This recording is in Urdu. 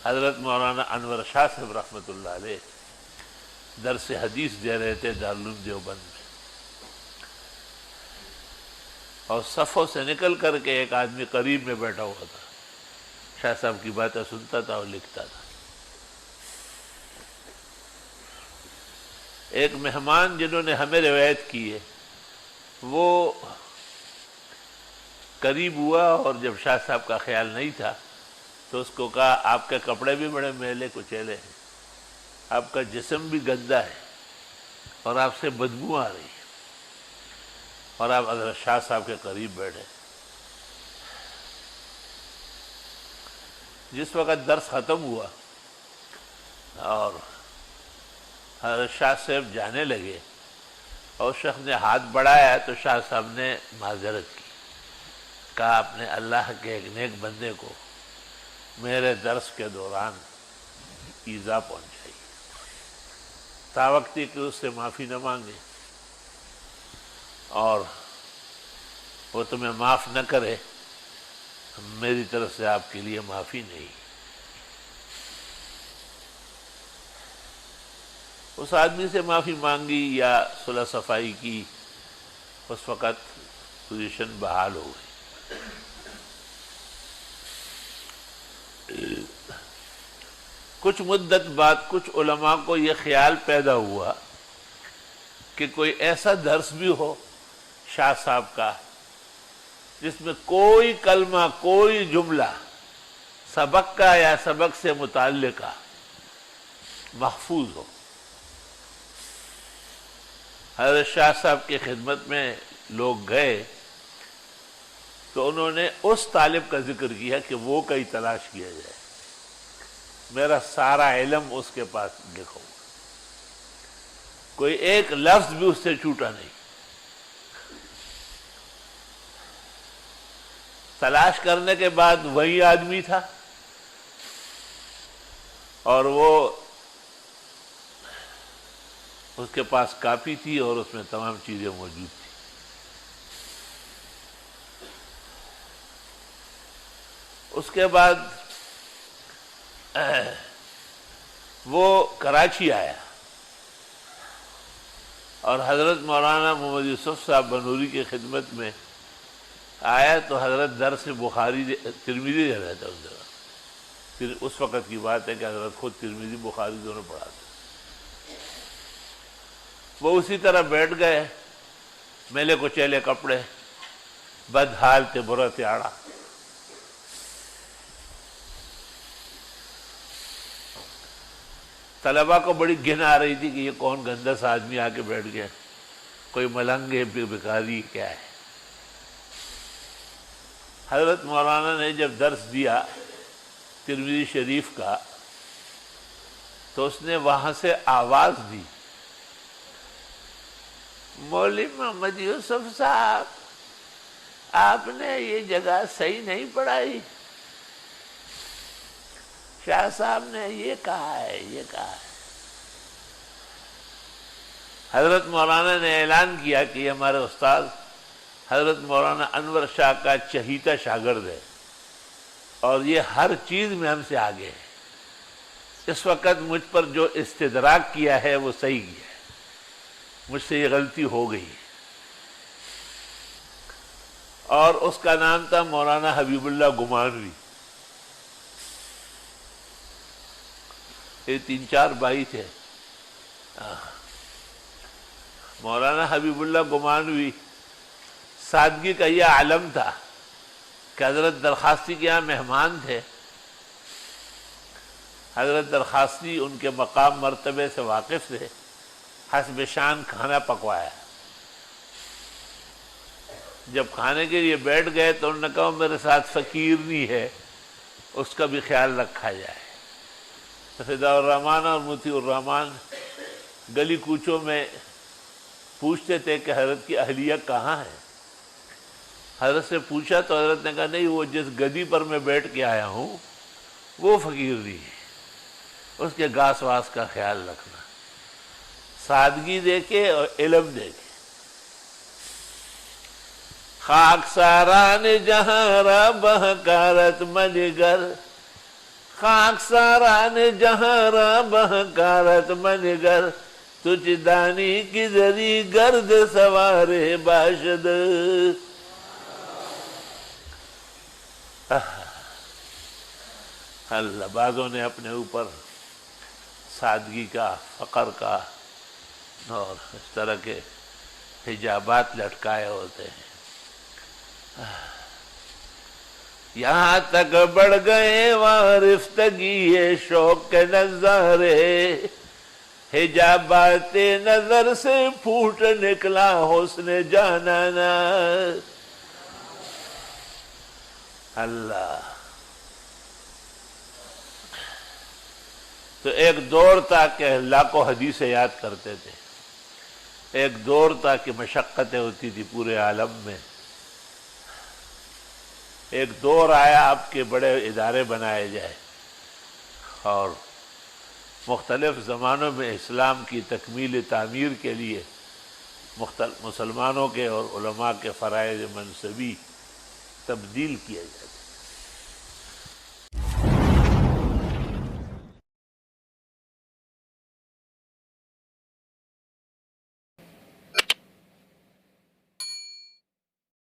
حضرت مولانا انور شاہ صاحب رحمۃ اللہ علیہ درس حدیث دے رہے تھے دارالعلوم دیوبند میں، اور صفوں سے نکل کر کے ایک آدمی قریب میں بیٹھا ہوا تھا، شاہ صاحب کی باتیں سنتا تھا اور لکھتا تھا۔ ایک مہمان جنہوں نے ہمیں روایت کی ہے وہ قریب ہوا، اور جب شاہ صاحب کا خیال نہیں تھا تو اس کو کہا آپ کے کپڑے بھی بڑے میلے کچیلے ہیں، آپ کا جسم بھی گندا ہے، اور آپ سے بدبو آ رہی ہے، اور آپ حضرت شاہ صاحب کے قریب بیٹھے۔ جس وقت درس ختم ہوا اور حضرت شاہ صاحب جانے لگے اور شخص نے ہاتھ بڑھایا تو شاہ صاحب نے معذرت کی، کہا آپ نے اللہ کے ایک نیک بندے کو میرے درس کے دوران ایذا پہنچائی، تاوقتی کہ اس سے معافی نہ مانگے اور وہ تمہیں معاف نہ کرے، میری طرف سے آپ کے لیے معافی نہیں۔ اس آدمی سے معافی مانگی یا صلح صفائی کی، اس وقت پوزیشن بحال ہو گئی۔ کچھ مدت بعد کچھ علماء کو یہ خیال پیدا ہوا کہ کوئی ایسا درس بھی ہو شاہ صاحب کا جس میں کوئی کلمہ، کوئی جملہ سبق کا یا سبق سے متعلقہ محفوظ ہو۔ حضرت شاہ صاحب کی خدمت میں لوگ گئے تو انہوں نے اس طالب کا ذکر کیا کہ وہ کہیں تلاش کیا جائے، میرا سارا علم اس کے پاس لکھا ہوا، کوئی ایک لفظ بھی اس سے چھوٹا نہیں۔ تلاش کرنے کے بعد وہی آدمی تھا، اور وہ اس کے پاس کاپی تھی اور اس میں تمام چیزیں موجود تھیں۔ اس کے بعد وہ کراچی آیا اور حضرت مولانا محمد یوسف صاحب بنوری کی خدمت میں آیا تو حضرت درس بخاری ترمذی دے رہا تھا اس جگہ۔ پھر اس وقت کی بات ہے کہ حضرت خود ترمذی بخاری دونوں پڑھاتے۔ وہ اسی طرح بیٹھ گئے، میلے کچیلے کپڑے، بد حال تے برا تیاڑا۔ طلباء کو بڑی گھن آ رہی تھی کہ یہ کون گندا سا آدمی آ کے بیٹھ گیا، کوئی ملنگ ہے، بھکاری کیا ہے۔ حضرت مولانا نے جب درس دیا ترمذی شریف کا تو اس نے وہاں سے آواز دی، مولوی محمد یوسف صاحب آپ نے یہ جگہ صحیح نہیں پڑھائی، شاہ صاحب نے یہ کہا ہے، یہ کہا ہے۔ حضرت مولانا نے اعلان کیا کہ یہ ہمارے استاد حضرت مولانا انور شاہ کا چہیتا شاگرد ہے اور یہ ہر چیز میں ہم سے آگے ہے۔ اس وقت مجھ پر جو استدراک کیا ہے وہ صحیح کیا ہے، مجھ سے یہ غلطی ہو گئی ہے۔ اور اس کا نام تھا مولانا حبیب اللہ گمانوی۔ یہ 3-4 بھائی تھے۔ مولانا حبیب اللہ گمانوی سادگی کا یہ عالم تھا کہ حضرت درخواستی کے یہاں مہمان تھے، حضرت درخواستی ان کے مقام مرتبے سے واقف تھے، حسب شان کھانا پکوایا۔ جب کھانے کے لیے بیٹھ گئے تو انہوں نے کہا میرے ساتھ فقیر نہیں ہے، اس کا بھی خیال رکھا جائے۔ فدا الرحمان اور مطیع الرحمان گلی کوچوں میں پوچھتے تھے کہ حضرت کی اہلیہ کہاں ہے۔ حضرت سے پوچھا تو حضرت نے کہا نہیں، وہ جس گدی پر میں بیٹھ کے آیا ہوں وہ فقیر نہیں ہے، اس کے گھاس واس کا خیال رکھنا، سادگی دے کے اور علم دے کے۔ خاک ساران جہاں را بہکارت مجگر، خاک ساران جہاں راں بہکارت منگر تجھ دانی کی ذری گرد سوارے باشد. اللہ بعضوں نے اپنے اوپر سادگی کا، فقر کا اور اس طرح کے حجابات لٹکائے ہوتے ہیں. یہاں تک بڑھ گئے وارفتگی شوق کے نظارے، حجابات نظر سے پھوٹ نکلا حسن جانانا. اللہ. تو ایک دور تھا کہ اللہ کو حدیثیں یاد کرتے تھے، ایک دور تھا کہ مشقتیں ہوتی تھی پورے عالم میں، ایک دور آیا اب کے بڑے ادارے بنائے جائے اور مختلف زمانوں میں اسلام کی تکمیل تعمیر کے لیے مسلمانوں کے اور علماء کے فرائض منصبی تبدیل کیے جاتے.